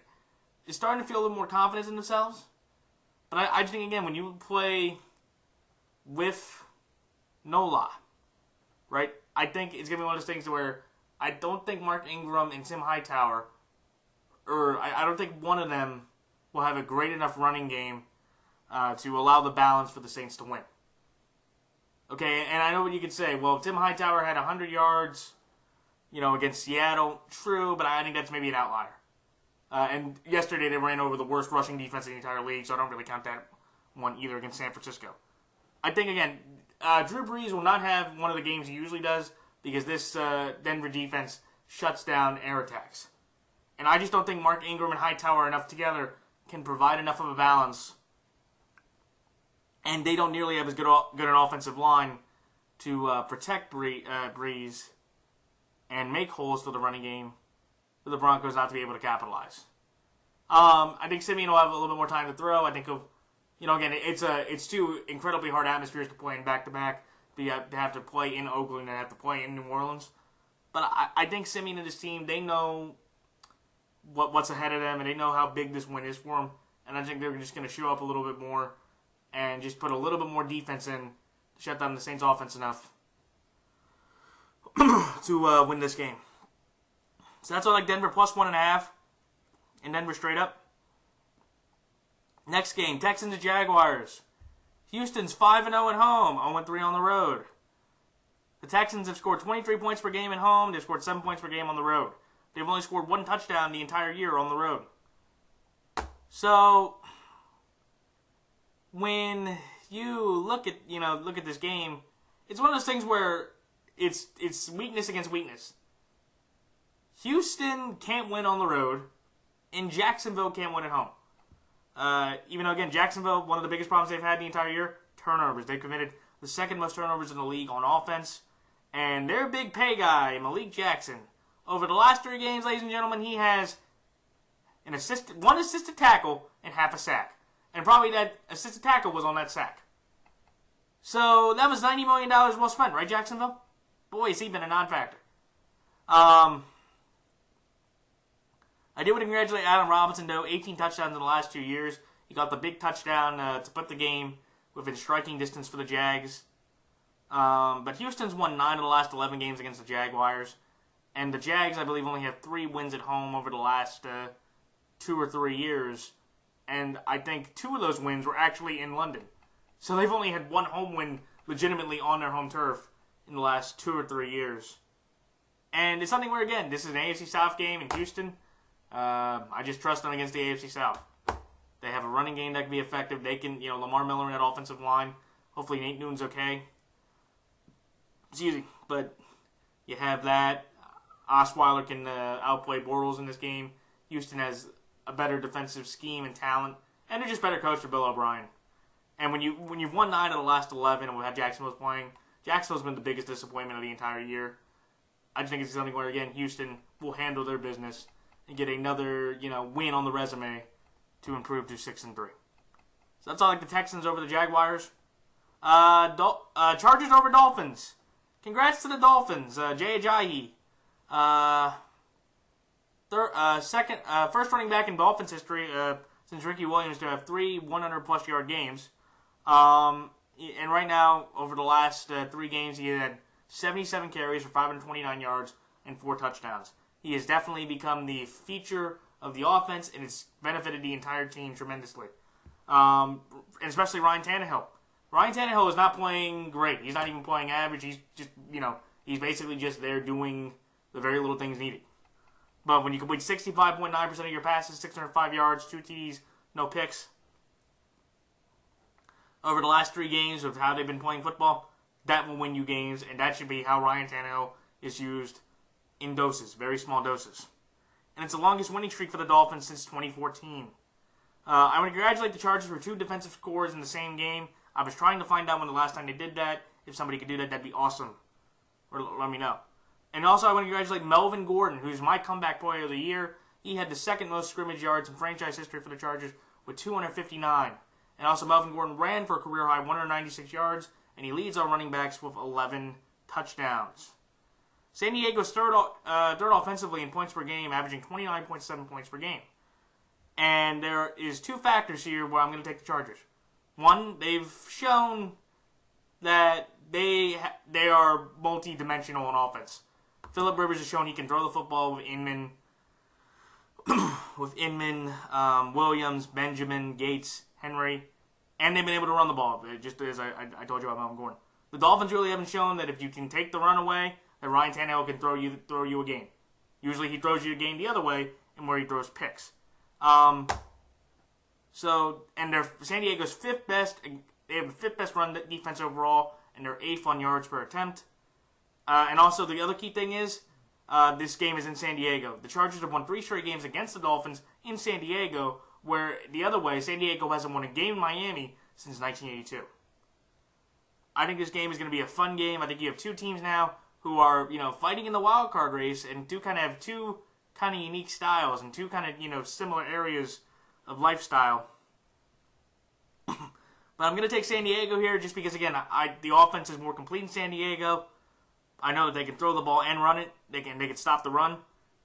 is starting to feel a little more confidence in themselves. But I just think, again, when you play with Nola, right, I think it's going to be one of those things where I don't think Mark Ingram and Tim Hightower, or I don't think one of them will have a great enough running game to allow the balance for the Saints to win. Okay, and I know what you could say. Well, Tim Hightower had 100 yards, against Seattle. True, but I think that's maybe an outlier. And yesterday they ran over the worst rushing defense in the entire league, so I don't really count that one either against San Francisco. I think, again, Drew Brees will not have one of the games he usually does because this Denver defense shuts down air attacks. And I just don't think Mark Ingram and Hightower enough together can provide enough of a balance. And they don't nearly have as good an offensive line to protect Brees and make holes for the running game for the Broncos not to be able to capitalize. I think Simeon will have a little bit more time to throw. I think he'll, again, it's two incredibly hard atmospheres to play in back-to-back. To have to play in Oakland and have to play in New Orleans. But I think Simeon and his team, they know what's ahead of them, and they know how big this win is for them. And I think they're just going to show up a little bit more and just put a little bit more defense in to shut down the Saints' offense enough to win this game. So that's all, like Denver plus 1.5, and Denver straight up. Next game, Texans and Jaguars. Houston's 5-0 at home, 0-3 on the road. The Texans have scored 23 points per game at home. They've scored 7 points per game on the road. They've only scored 1 touchdown the entire year on the road. So when you look at this game, it's one of those things where it's weakness against weakness. Houston can't win on the road, and Jacksonville can't win at home. Even though, again, Jacksonville, one of the biggest problems they've had the entire year, turnovers. They've committed the second most turnovers in the league on offense. And their big pay guy, Malik Jackson, over the last 3 games, ladies and gentlemen, he has one assisted tackle and half a sack. And probably that assisted tackle was on that sack. So that was $90 million well spent, right, Jacksonville? Boy, has he been a non-factor. I do want to congratulate Adam Robinson, though. 18 touchdowns in the last 2 years. He got the big touchdown to put the game within striking distance for the Jags. But Houston's won 9 of the last 11 games against the Jaguars. And the Jags, I believe, only have 3 wins at home over the last 2 or 3 years. And I think 2 of those wins were actually in London. So they've only had 1 home win legitimately on their home turf in the last 2 or 3 years. And it's something where, again, this is an AFC South game in Houston. I just trust them against the AFC South. They have a running game that can be effective. They can, Lamar Miller in that offensive line. Hopefully Nate Newton's okay. Excuse me. But you have that. Osweiler can outplay Bortles in this game. Houston has a better defensive scheme and talent. And they're just better coached for Bill O'Brien. And when you've won 9 of the last 11 and we've had Jacksonville playing, Jacksonville's been the biggest disappointment of the entire year. I just think it's something where, again, Houston will handle their business and get another, win on the resume to improve to 6-3. So that's all, like the Texans over the Jaguars. Chargers over Dolphins. Congrats to the Dolphins. Jay Ajayi. First running back in Dolphins history since Ricky Williams to have 3 100-plus yard games. And right now, over the last 3 games, he had 77 carries for 529 yards and 4 touchdowns. He has definitely become the feature of the offense, and it's benefited the entire team tremendously. And especially Ryan Tannehill. Ryan Tannehill is not playing great. He's not even playing average. He's just, he's basically just there doing the very little things needed. But when you complete 65.9% of your passes, 605 yards, 2 TDs, no picks, over the last 3 games of how they've been playing football, that will win you games, and that should be how Ryan Tannehill is used in doses, very small doses. And it's the longest winning streak for the Dolphins since 2014. I want to congratulate the Chargers for 2 defensive scores in the same game. I was trying to find out when the last time they did that. If somebody could do that, that'd be awesome. Or let me know. And also, I want to congratulate Melvin Gordon, who's my comeback player of the year. He had the 2nd most scrimmage yards in franchise history for the Chargers with 259. And also, Melvin Gordon ran for a career-high 196 yards, and he leads our running backs with 11 touchdowns. San Diego's third offensively in points per game, averaging 29.7 points per game. And there is 2 factors here where I'm going to take the Chargers. One, they've shown that they are multi-dimensional on offense. Phillip Rivers has shown he can throw the football with Inman, Williams, Benjamin, Gates, Henry, and they've been able to run the ball, just as I told you about Melvin Gordon. The Dolphins really haven't shown that if you can take the run away, that Ryan Tannehill can throw you a game. Usually he throws you a game the other way, and where he throws picks. And they're San Diego's fifth best. They have the fifth best run defense overall, and they're 8th on yards per attempt. And also the other key thing is, this game is in San Diego. The Chargers have won 3 straight games against the Dolphins in San Diego, where the other way, San Diego hasn't won a game in Miami since 1982. I think this game is going to be a fun game. I think you have two teams now who are, fighting in the wild card race, and two kind of unique styles and two kind of, similar areas of lifestyle. But I'm going to take San Diego here just because, again, the offense is more complete in San Diego. I know that they can throw the ball and run it. They can stop the run.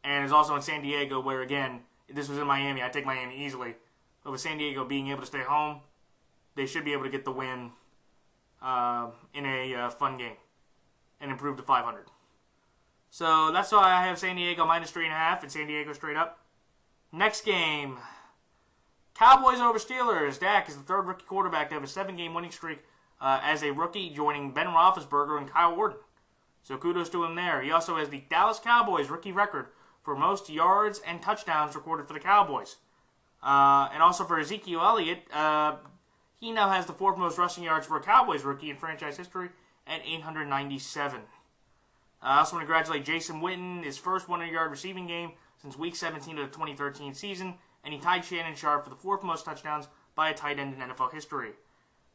And it's also in San Diego where, again, if this was in Miami, I'd take Miami easily. But with San Diego being able to stay home, they should be able to get the win in a fun game and improve to 500. So that's why I have San Diego minus 3.5 and San Diego straight up. Next game, Cowboys over Steelers. Dak is the third rookie quarterback to have a 7-game winning streak as a rookie, joining Ben Roethlisberger and Kyle Orton. So kudos to him there. He also has the Dallas Cowboys rookie record for most yards and touchdowns recorded for the Cowboys. And also for Ezekiel Elliott, he now has the 4th most rushing yards for a Cowboys rookie in franchise history at 897. I also want to congratulate Jason Witten, his first 100-yard receiving game since Week 17 of the 2013 season, and he tied Shannon Sharp for the 4th most touchdowns by a tight end in NFL history.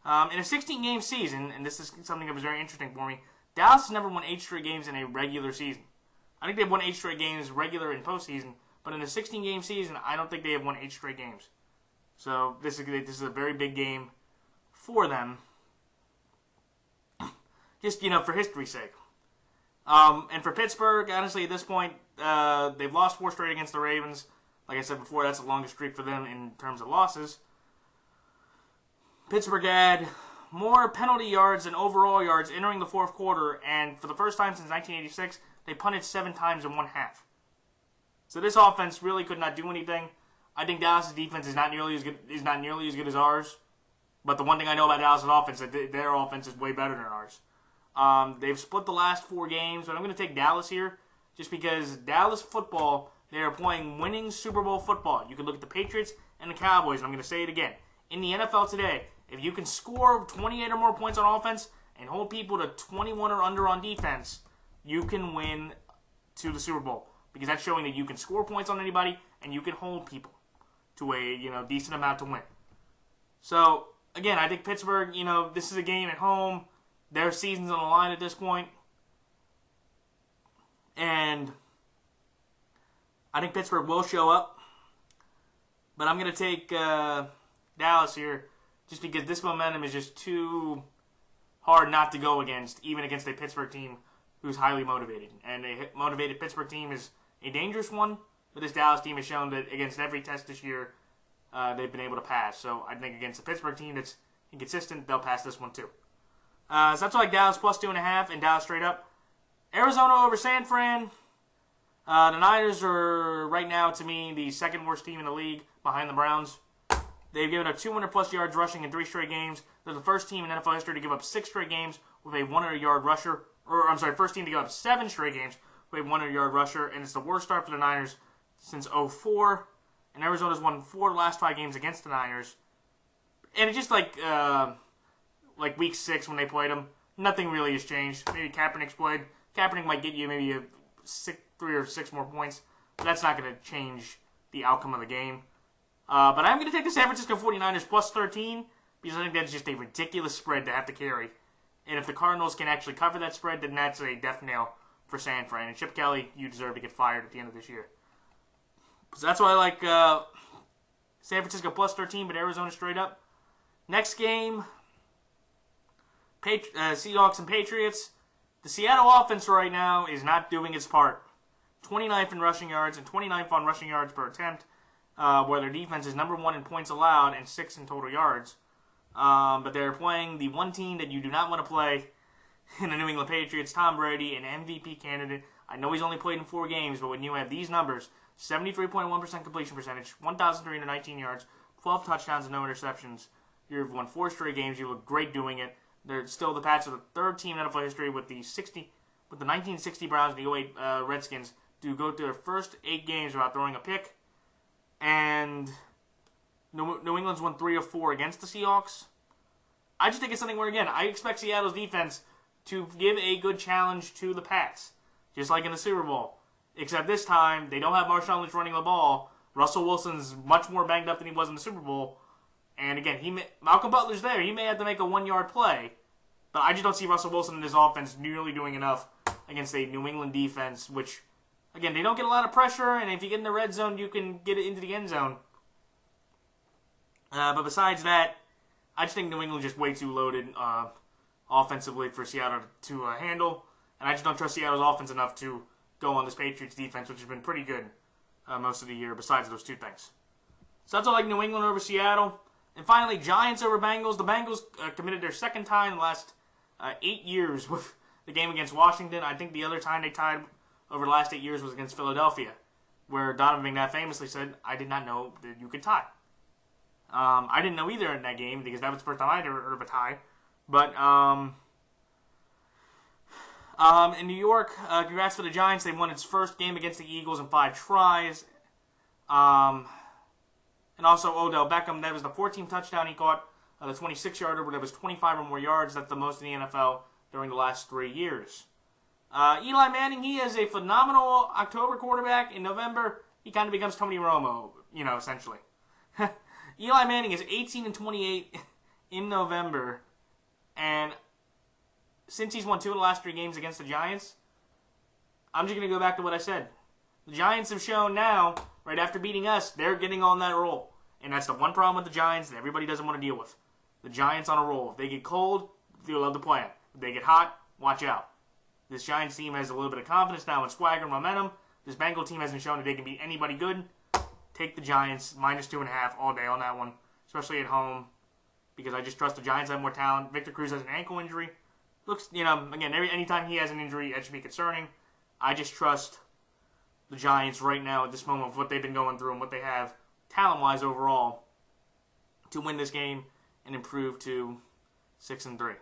In a 16-game season, and this is something that was very interesting for me, Dallas has never won 8 straight games in a regular season. I think they've won 8 straight games regular and postseason, but in a 16-game season, I don't think they have won 8 straight games. So this is a very big game for them, just, for history's sake. And for Pittsburgh, honestly, at this point, they've lost 4 straight against the Ravens. Like I said before, that's the longest streak for them in terms of losses. Pittsburgh had more penalty yards than overall yards entering the 4th quarter, and for the first time since 1986, they punted 7 times in one half. So this offense really could not do anything. I think Dallas' defense is not nearly as good as ours. But the one thing I know about Dallas' offense is that their offense is way better than ours. They've split the last 4 games, but I'm going to take Dallas here just because Dallas football, they are playing winning Super Bowl football. You can look at the Patriots and the Cowboys, and I'm going to say it again. In the NFL today, if you can score 28 or more points on offense and hold people to 21 or under on defense, you can win to the Super Bowl because that's showing that you can score points on anybody and you can hold people to a decent amount to win. So again, I think Pittsburgh, this is a game at home. Their season's on the line at this point. And I think Pittsburgh will show up. But I'm going to take Dallas here just because this momentum is just too hard not to go against, even against a Pittsburgh team who's highly motivated. And a motivated Pittsburgh team is a dangerous one, but this Dallas team has shown that against every test this year, they've been able to pass. So I think against a Pittsburgh team that's inconsistent, they'll pass this one too. So that's like Dallas plus 2.5 and Dallas straight up. Arizona over San Fran. The Niners are right now, to me, the 2nd worst team in the league behind the Browns. They've given up 200-plus yards rushing in 3 straight games. They're the first team in NFL history to give up 6 straight games with a 100-yard rusher. First team to give up 7 straight games with a 100-yard rusher. And it's the worst start for the Niners since 2004. And Arizona's won 4 of the last 5 games against the Niners. And it's just like Week 6 when they played them. Nothing really has changed. Maybe Kaepernick's played. Kaepernick might get you maybe 3 or 6 more points. But that's not going to change the outcome of the game. But I'm going to take the San Francisco 49ers plus 13 because I think that's just a ridiculous spread to have to carry. And if the Cardinals can actually cover that spread, then that's a death nail for San Fran. And Chip Kelly, you deserve to get fired at the end of this year. So that's why I like San Francisco plus 13, but Arizona straight up. Next game, Seahawks and Patriots. The Seattle offense right now is not doing its part. 29th in rushing yards and 29th on rushing yards per attempt, where their defense is number 1 in points allowed and 6th in total yards. But they're playing the one team that you do not want to play in the New England Patriots, Tom Brady, an MVP candidate. I know he's only played in 4 games, but when you have these numbers, 73.1% completion percentage, 1,319 yards, 12 touchdowns and no interceptions, you've won 4 straight games, you look great doing it. They're still the Pats are the third team in NFL history with the 1960 Browns and the 08 Redskins to go through their first 8 games without throwing a pick. And New England's won 3 of 4 against the Seahawks. I just think it's something where, again, I expect Seattle's defense to give a good challenge to the Pats, just like in the Super Bowl. Except this time, they don't have Marshawn Lynch running the ball. Russell Wilson's much more banged up than he was in the Super Bowl. And again, Malcolm Butler's there. He may have to make a 1-yard play. But I just don't see Russell Wilson and his offense nearly doing enough against a New England defense, which, again, they don't get a lot of pressure, and if you get in the red zone, you can get it into the end zone. But besides that, I just think New England's just way too loaded offensively for Seattle to handle. And I just don't trust Seattle's offense enough to go on this Patriots defense, which has been pretty good most of the year, besides those 2 things. So that's all like New England over Seattle. And finally, Giants over Bengals. The Bengals committed their second tie in the last 8 years with the game against Washington. I think the other time they tied over the last 8 years was against Philadelphia, where Donovan McNabb famously said, "I did not know that you could tie." I didn't know either in that game because that was the first time I'd ever heard of a tie. But in New York, congrats for the Giants. They won its first game against the Eagles in 5 tries. And also Odell Beckham, that was the 14th touchdown he caught. The 26-yarder, that was 25 or more yards. That's the most in the NFL during the last 3 years. Eli Manning, he is a phenomenal October quarterback. In November, he kind of becomes Tony Romo, essentially. Eli Manning is 18-28 in November, and since he's won 2 of the last 3 games against the Giants, I'm just going to go back to what I said. The Giants have shown now, right after beating us, they're getting on that roll. And that's the one problem with the Giants that everybody doesn't want to deal with. The Giants on a roll. If they get cold, they'll love to play them. If they get hot, watch out. This Giants team has a little bit of confidence now and swagger and momentum. This Bengal team hasn't shown that they can beat anybody good. Take the Giants, -2.5 all day on that one, especially at home, because I just trust the Giants have more talent. Victor Cruz has an ankle injury. Looks, again, anytime he has an injury, that should be concerning. I just trust the Giants right now at this moment of what they've been going through and what they have talent-wise overall to win this game and improve to 6-3.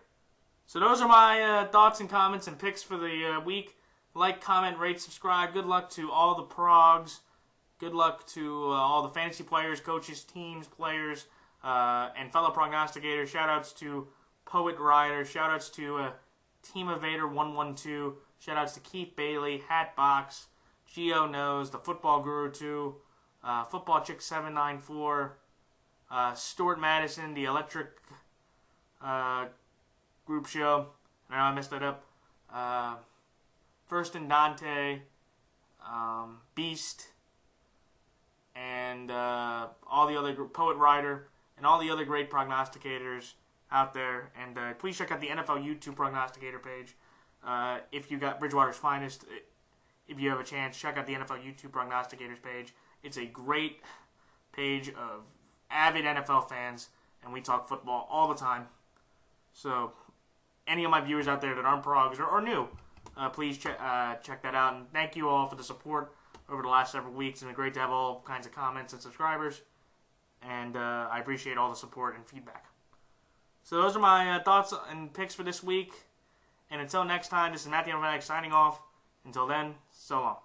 So those are my thoughts and comments and picks for the week. Like, comment, rate, subscribe. Good luck to all the progs. Good luck to all the fantasy players, coaches, teams, players, and fellow prognosticators. Shout-outs to Poet Rider. Shout-outs to Team Evader 112. Shout-outs to Keith Bailey, Hatbox, Geo Knows, the Football Guru 2, Football Chick 794, Stuart Madison, the Electric Group Show. I know I messed that up. First and Dante, Beast, and all the other Poet Rider, and all the other great prognosticators out there. And please check out the NFL YouTube prognosticator page. If you got Bridgewater's Finest, if you have a chance, check out the NFL YouTube prognosticators page. It's a great page of avid NFL fans, and we talk football all the time. So, any of my viewers out there that aren't progs or new, please check that out. And thank you all for the support over the last several weeks. It's been great to have all kinds of comments and subscribers. And I appreciate all the support and feedback. So those are my thoughts and picks for this week. And until next time, this is Matthew Fanatic signing off. Until then, so long.